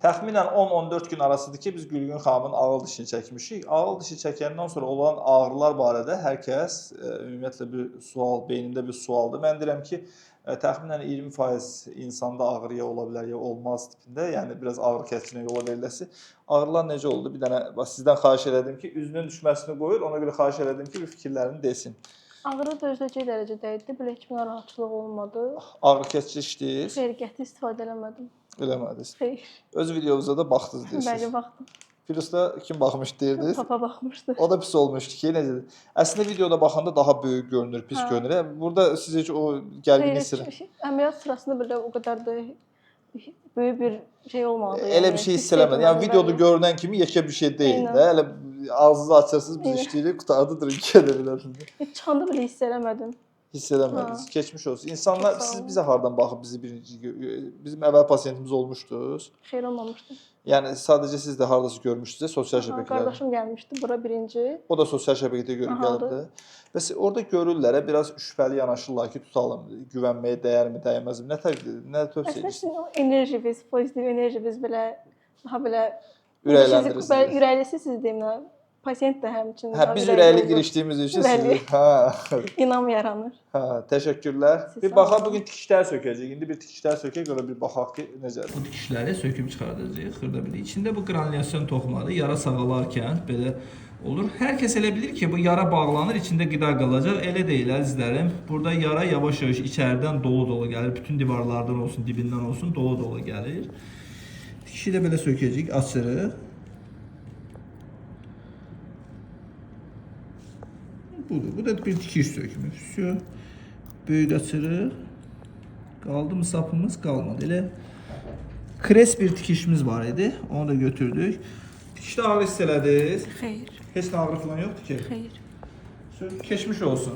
Təxminən 10-14 gün arasıdır ki, biz Gülgün xanımın ağıl dişini çəkmişik. Ağıl dişi çəkəndən sonra olan ağrılar barədə hər kəs ümumiyyətlə bir sual, beynində bir sualdır. Mən deyirəm ki, təxminən 20% insanda ağrı ya ola bilər, ya olmaz tipində, yəni biraz ağrı kəsicinə yola veriləsi. Ağrılar necə oldu? Bir dənə sizdən xahiş elədim ki, üzünün düşməsini qoyur, ona görə xahiş elədim ki, bir fikirlərini desin. Ağrı dözüləcək dərəcədə idi, belə heç bir narahatçılıq olmadı. Ağrı kəsici içdiniz? Xeyr, qəti istifadə eləmədim. Eləmədiniz. Xeyr. Öz videomuza da baxdınız deyirsiniz. Bəli, baxdım. Virusda kim baxmış deyirdiniz? Papa baxmışdı. O da pis olmuşdu ki, necədir? Əslində videoda baxanda daha böyük görünür, pis görünür. Burada siz heç o gərgin hissini... Əməliyyat sırasında belə o qədər də böyük bir şey olmadı. Elə bir şey hiss eləmədim. Yəni videoda görünən kimi yekə bir şey deyil də. Elə ağzınızı açırsınız, biz işləyirik, qutardı durun ki, edə bilərsiniz. Heç çıxanda belə hiss eləmədim. Hiss eləmədiniz. Keçmiş olsun. İnsanlar, siz bizə hardan baxıb bizi bizim əvvəl pasiyentimiz olmuşdunuz. Xeyr olmamışdı. Yəni sadəcə siz də hardasa görmüşdünüz, sosial şəbəkələrdə. Qardaşım gəlmişdi bura birinci. O da sosial şəbəkədə görüb gəlibdi. Bəs orada görürlərə biraz şübhəli yanaşırlar ki, tutalım, güvənməyə dəyərmi, dəyməzmi? Nə tövsiyə edirsiniz? Əslində enerjiniz, pozitiv enerjiniz belə daha belə ürəklendirirsiniz. Ürəklisi siz deyim, pasiyent də həmçinin. Hə, biz ürəkli girişdiyimiz üçün siz inam yaranır. Hə, təşəkkürlər. Bir baxaq, bugün tikişlər sökəcəyik. İndi bir tikişlər sökək, görə bir baxaq ki, necədir. Bu tikişləri söküb çıxardacağıq, xırda bir. İçində bu qranulyasiyon toxumadır. Yara sağalarkən belə olur. Hər kəs elə bilir ki, bu yara bağlanır, içində qida qalacaq. Elə deyil, əzizlərim. Burada yara yavaş-yavaş içəridən dolu-dolu gəlir. Bütün divarlardan olsun, dibindən olsun, dolu-dolu gəlir. Tikişi də belə sökəcəyik, açırıq. Budur. Bu da bir tikiş sökümü. Şu böyük açırıq. Qaldı mı sapımız? Qalmadı. Elə kres bir tikişimiz var idi. Onu da götürdük. Tikişdə ağrı hiss elədiniz? Xeyr. Heç nə ağrı falan yoxdur ki? Xeyr. Keçmiş olsun.